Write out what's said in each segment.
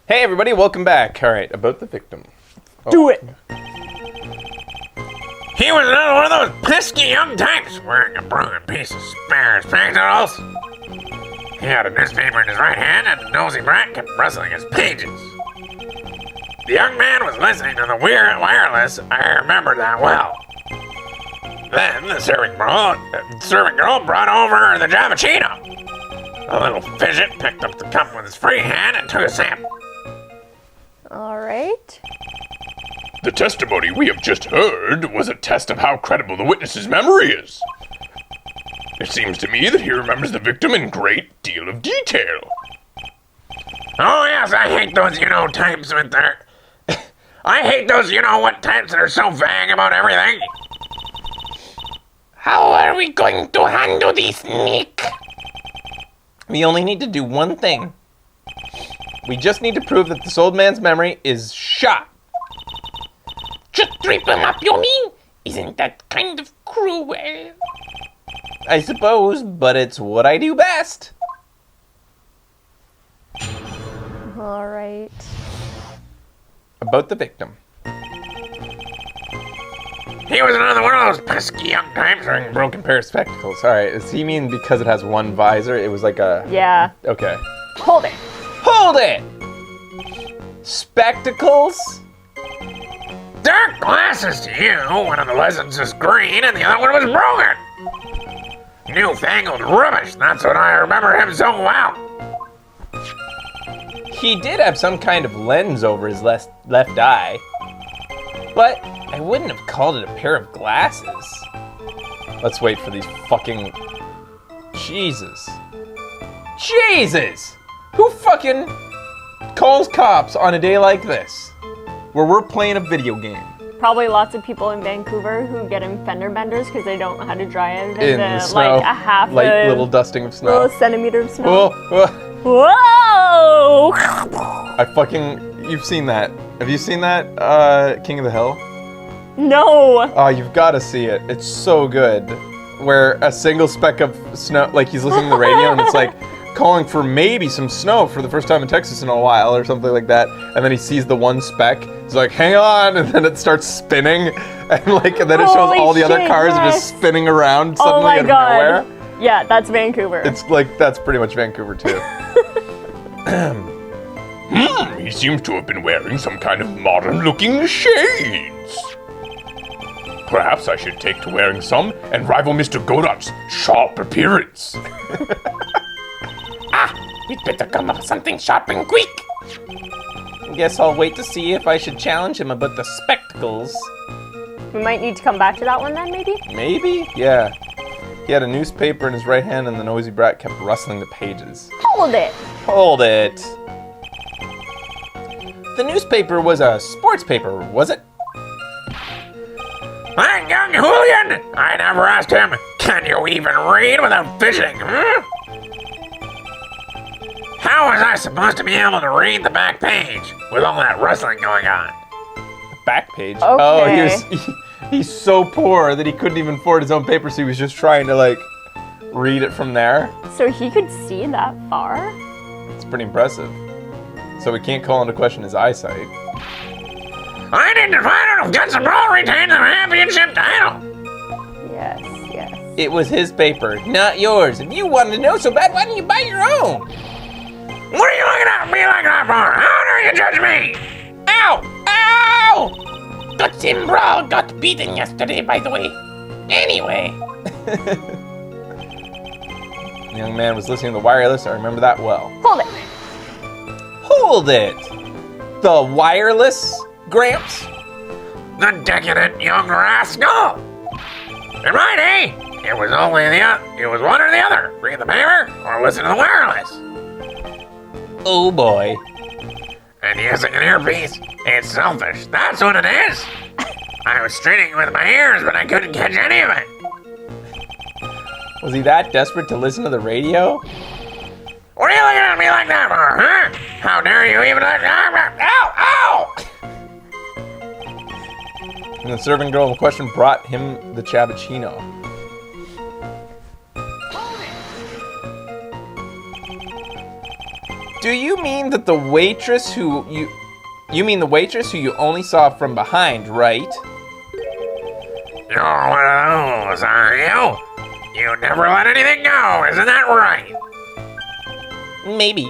Hey everybody, welcome back. All right, about the victim. Do it! He was another one of those pesky young types wearing a broken piece of spare spectacles. He had a newspaper in his right hand and a nosy brat kept rustling his pages. The young man was listening to the weird wireless. I remember that well. Then the servant girl brought over the Javachino. The little fidget picked up the cup with his free hand and took a sip. All right. The testimony we have just heard was a test of how credible the witness's memory is. It seems to me that he remembers the victim in great deal of detail. Oh yes, I hate those types with their... I hate those what types that are so vague about everything. How are we going to handle this, Nick? We only need to do one thing. We just need to prove that this old man's memory is shot. Just trip him up, you mean? Isn't that kind of cruel? I suppose, but it's what I do best. All right. About the victim. He was another one of those pesky young types. Wearing a broken pair of spectacles. All right, does he mean because it has one visor? It was like a... Yeah. Okay. Hold it. Hold it! Spectacles? Dark glasses to you. One of the lessons is green and the other one was broken. Newfangled rubbish. That's what I remember him so well. He did have some kind of lens over his left eye. But I wouldn't have called it a pair of glasses. Let's wait for these fucking... Jesus. Jesus! Who fucking calls cops on a day like this? Where we're playing a video game. Probably lots of people in Vancouver who get in fender benders because they don't know how to drive In the snow. like a half Light little dusting of snow. little centimeter of snow. Whoa, whoa. Whoa! You've seen that. Have you seen that, King of the Hill? No! Oh, you've got to see it. It's so good. Where a single speck of snow, like he's listening to the radio and it's like calling for maybe some snow for the first time in Texas in a while or something like that. And then he sees the one speck. He's like, hang on. And then it starts spinning. And then it shows Holy all the other shit, cars are just yes. spinning around Oh suddenly my out of god. nowhere. Yeah, that's Vancouver. It's like, that's pretty much Vancouver too. He seems to have been wearing some kind of modern-looking shades. Perhaps I should take to wearing some and rival Mr. Godot's sharp appearance. We'd better come up with something sharp and quick. Guess I'll wait to see if I should challenge him about the spectacles. We might need to come back to that one then, maybe? Maybe? Yeah. He had a newspaper in his right hand and the nosy brat kept rustling the pages. Hold it! Hold it! The newspaper was a sports paper, was it? That young hooligan! I never asked him, can you even read without fishing, huh? How was I supposed to be able to read the back page with all that rustling going on? The back page? Okay. Oh, he's so poor that he couldn't even afford his own paper, so he was just trying to, like, read it from there. So he could see that far? It's pretty impressive. So we can't call into question his eyesight. I need to find out if Guts and Brawl retains the championship title. Yes, yes. It was his paper, not yours. If you wanted to know so bad, why didn't you buy your own? What are you looking at me like that for? How dare you judge me? Ow! Ow! Guts and Brawl got beaten yesterday, by the way. Anyway. The young man was listening to the wireless, I remember that well. Hold it! Hold it! The wireless, Gramps? The decadent young rascal! And right, eh? It was one or the other. Read the paper or listen to the wireless. Oh boy. And using an earpiece, it's selfish. That's what it is. I was straining with my ears, but I couldn't catch any of it. Was he that desperate to listen to the radio? What are you looking at me like that for, huh? How dare you even... Ow! Ow! And the servant girl in question brought him the cappuccino. Do you mean that the waitress who you mean the waitress who you only saw from behind, right? You're one of those, are you? You never let anything go, isn't that right? Maybe.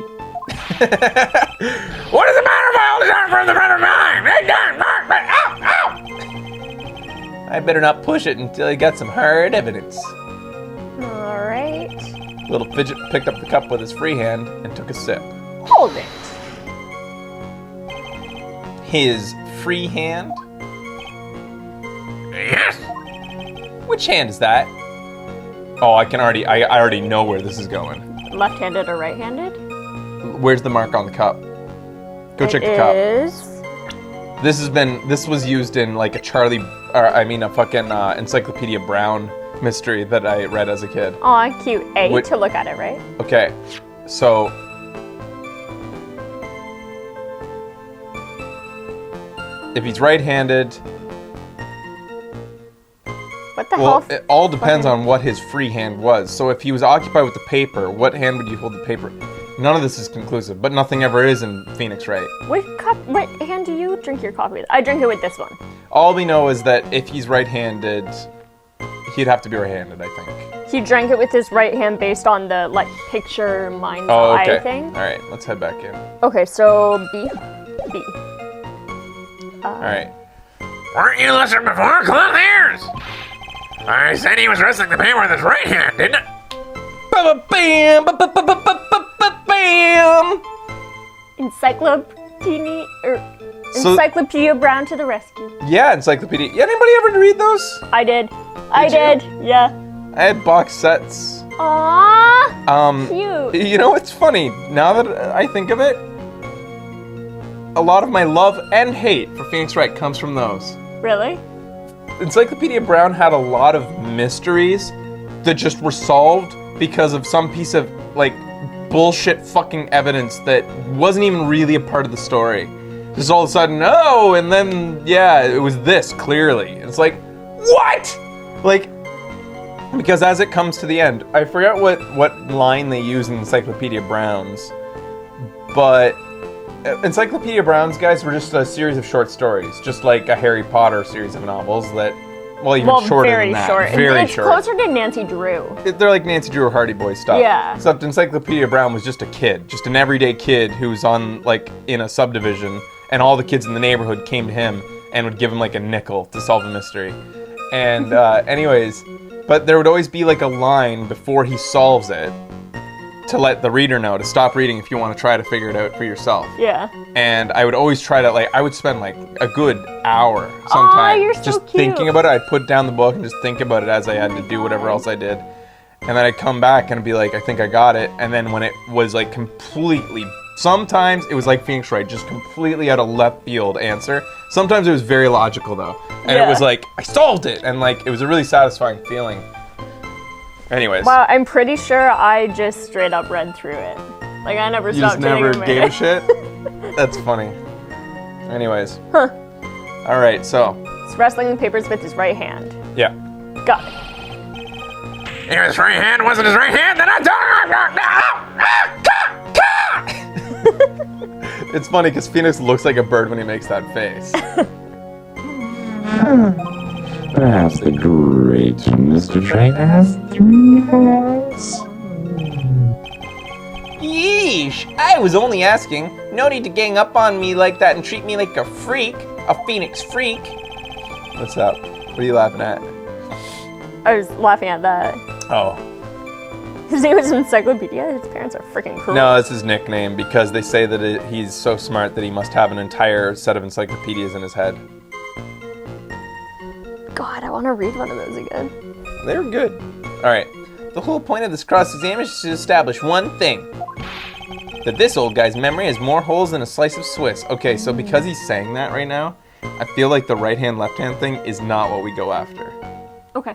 What is the matter if I hold his arm from the front of mine? Ow, ow! I better not push it until I got some hard evidence. All right. Little Fidget picked up the cup with his free hand and took a sip. Hold it. His free hand? Yes. Which hand is that? Oh, I already know where this is going. Left-handed or right-handed? Where's the mark on the cup? Go check the cup. Is... This was used in like a a fucking Encyclopedia Brown mystery that I read as a kid. Aw, cute. A to look at it, right? Okay, so if he's right-handed, What the well, hell? it all depends on what his free hand was. So if he was occupied with the paper, what hand would you hold the paper? None of this is conclusive, but nothing ever is in Phoenix Wright. What hand do you drink your coffee with? I drink it with this one. All we know is that if he's right-handed, he'd have to be right-handed, I think. He drank it with his right hand based on the picture mind's Oh, okay. eye thing. All right, let's head back in. Okay, so B. All right. Weren't you listening before? Close ears! I said he was wrestling the paper with his right hand, didn't it? Bam! Bam! Encyclopedia Brown to the rescue. Yeah, Encyclopedia. Anybody ever read those? I did. Did you? Yeah. I had box sets. Aww. Cute. You know, it's funny. Now that I think of it, a lot of my love and hate for Phoenix Wright comes from those. Really? Encyclopedia Brown had a lot of mysteries that just were solved because of some piece of, bullshit fucking evidence that wasn't even really a part of the story. Just all of a sudden, oh, and then, yeah, it was this, clearly. It's like, what? Because as it comes to the end, I forget what line they use in Encyclopedia Brown's, but Encyclopedia Brown's, guys, were just a series of short stories, just like a Harry Potter series of novels that, even shorter very than that. short. Very it's short. closer to Nancy Drew. They're like Nancy Drew or Hardy Boy stuff. Yeah. Except Encyclopedia Brown was just a kid, just an everyday kid who was on, in a subdivision, and all the kids in the neighborhood came to him and would give him, a nickel to solve a mystery. And, anyways, but there would always be, a line before he solves it to let the reader know to stop reading if you want to try to figure it out for yourself. Yeah. And I would always try to, I would spend, a good hour sometimes you're so just cute. thinking about it. I'd put down the book and just think about it as I had to do whatever else I did. And then I'd come back and be like, I think I got it. And then when it was, completely... Sometimes it was like Phoenix Wright, just completely out of left field answer. Sometimes it was very logical, though. And it was I solved it! And, it was a really satisfying feeling. Anyways. Wow, I'm pretty sure I just straight up read through it. I never You stopped just never taking gave a shit? That's funny. Anyways. Huh. Alright, so. He's wrestling the papers with his right hand. Yeah. Got it. If his right hand wasn't his right hand, then It's funny because Phoenix looks like a bird when he makes that face. Perhaps the great Mr. Wright has 3 hands. Yeesh! I was only asking. No need to gang up on me like that and treat me like a freak. A Phoenix freak. What's up? What are you laughing at? I was laughing at that. Oh. His name is Encyclopedia. His parents are freaking cool. No, it's his nickname because they say that he's so smart that he must have an entire set of encyclopedias in his head. God, I want to read one of those again. They're good. Alright. The whole point of this cross-examination is to establish one thing. That this old guy's memory has more holes than a slice of Swiss. Okay, so because he's saying that right now, I feel like the right-hand, left-hand thing is not what we go after. Okay.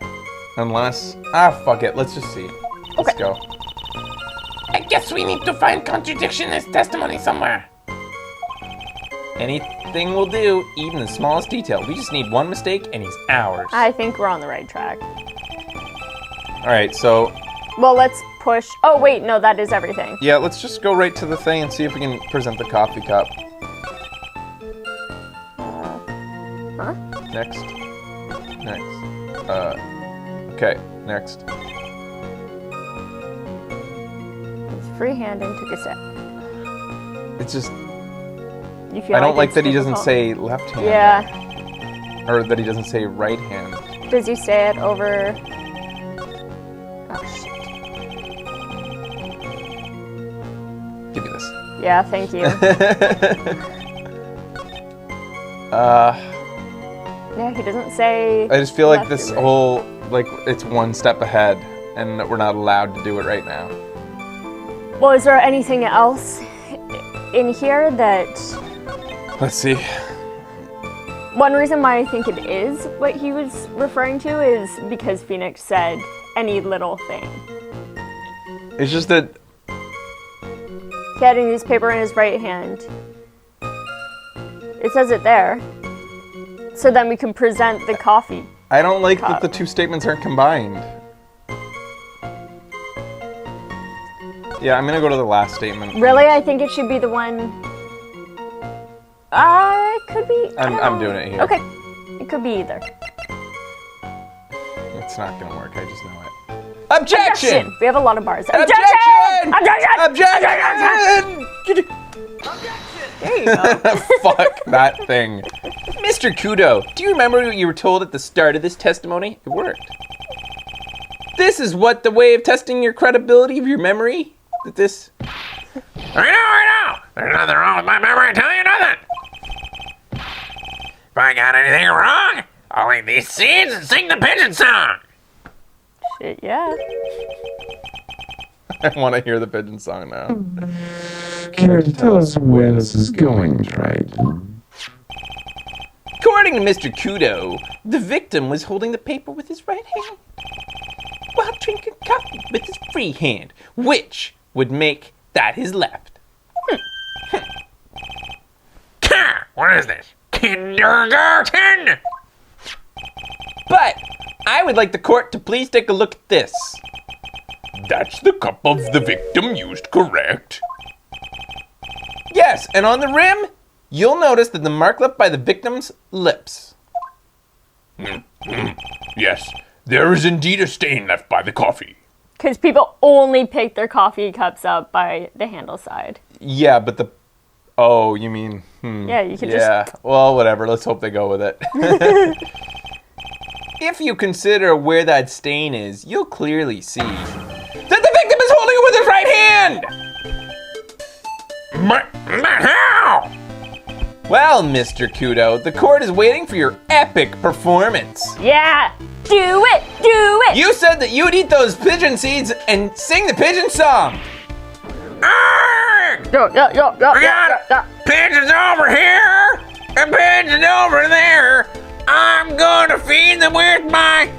Unless... fuck it. Let's just see. Let's go. I guess we need to find contradiction in his testimony somewhere. Anything will do, even the smallest detail. We just need one mistake, and he's ours. I think we're on the right track. Alright, so... Well, let's push. Oh, wait, no, that is everything. Yeah, let's just go right to the thing and see if we can present the coffee cup. Huh? Next. Okay, next. It's freehand and took a sip. It's just, You feel I don't like it's that he doesn't difficult? say left hand. Yeah. Or that he doesn't say right hand. Does he say it over? Oh shit. Give me this. Yeah, thank you. Yeah, he doesn't say. I just feel like left this or right. whole, like, it's one step ahead, and that we're not allowed to do it right now. Well, is there anything else in here that? Let's see. One reason why I think it is what he was referring to is because Phoenix said any little thing. It's just that, He had a newspaper in his right hand. It says it there. So then we can present the coffee. I don't like Cup. that the two statements aren't combined. Yeah, I'm gonna go to the last statement. Really, I think it should be the one. It could be. I don't I'm know. doing it here. Okay, it could be either. It's not gonna work, I just know it. Objection! We have a lot of bars. Objection! Objection! Objection! There you go. Fuck that thing. Mr. Kudo, do you remember what you were told at the start of this testimony? It worked. This is what the way of testing your credibility of your memory? That this... I know. There's nothing wrong with my memory. I tell you nothing. If I got anything wrong, I'll eat these seeds and sing the pigeon song. Shit, yeah. I want to hear the pigeon song now. Care to tell us where this is going, Triton? According to Mr. Kudo, the victim was holding the paper with his right hand while drinking coffee with his free hand, which would make that his left. What is this? Kindergarten? But I would like the court to please take a look at this. That's the cup of the victim used, correct? Yes, and on the rim, you'll notice that the mark left by the victim's lips. Yes, there is indeed a stain left by the coffee. Because people only pick their coffee cups up by the handle side. Yeah, but the... Oh, you mean... Yeah, you could Yeah, well, whatever. Let's hope they go with it. If you consider where that stain is, you'll clearly see that the victim is holding it with his right hand! But how? Well, Mr. Kudo, the court is waiting for your epic performance. just... Yeah! Do it! Do it! You said that you'd eat those pigeon seeds and sing the pigeon song. Arrgh! Yo. We got pigeons over here and pigeons over there. I'm gonna feed them with my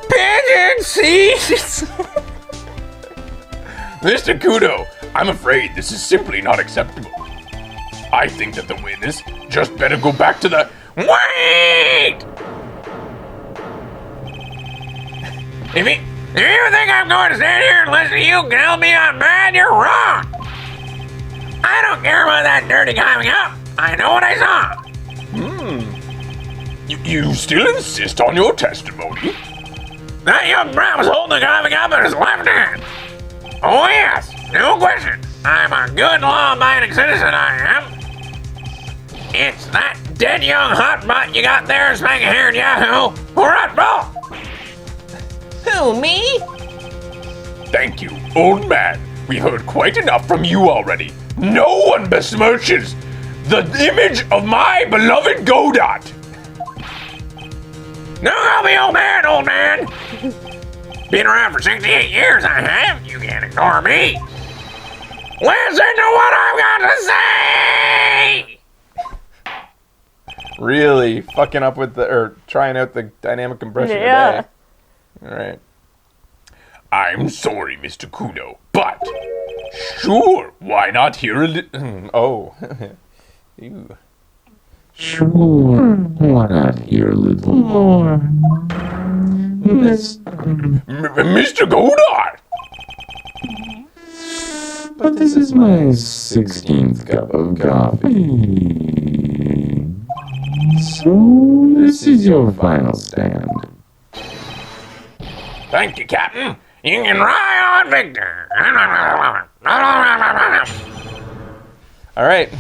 pigeon seeds. Mr. Kudo, I'm afraid this is simply not acceptable. I think that the witness just better go back to the... Wait! If you think I'm going to stand here and listen to you tell me I'm bad, you're wrong. I don't care about that dirty coming up. I know what I saw. You still insist on your testimony? That young brat was holding the coffee cup in his left hand. Oh yes, no question. I'm a good law-abiding citizen, I am. It's that dead young hot butt you got there, spanky-haired yahoo, who run ball. Who, me? Thank you, old man. We heard quite enough from you already. No one besmirches the image of my beloved Godot. No, I'll be old man. Been around for 68 years, I have. You can't ignore me. Listen to what I've got to say! Really fucking up with the... or trying out the dynamic compression Yeah. today. All right. I'm sorry, Mr. Kudo, but sure, why not hear a little... Oh. Ew. Sure, why not hear a little more? Mr. Godot! but this is my 16th cup of coffee. So, this is your final stand. Thank you, Captain. You can ride on, Victor. All right,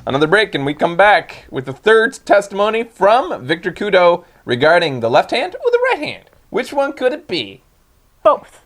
another break, and we come back with the third testimony from Victor Kudo regarding the left hand or the right hand. Which one could it be? Both.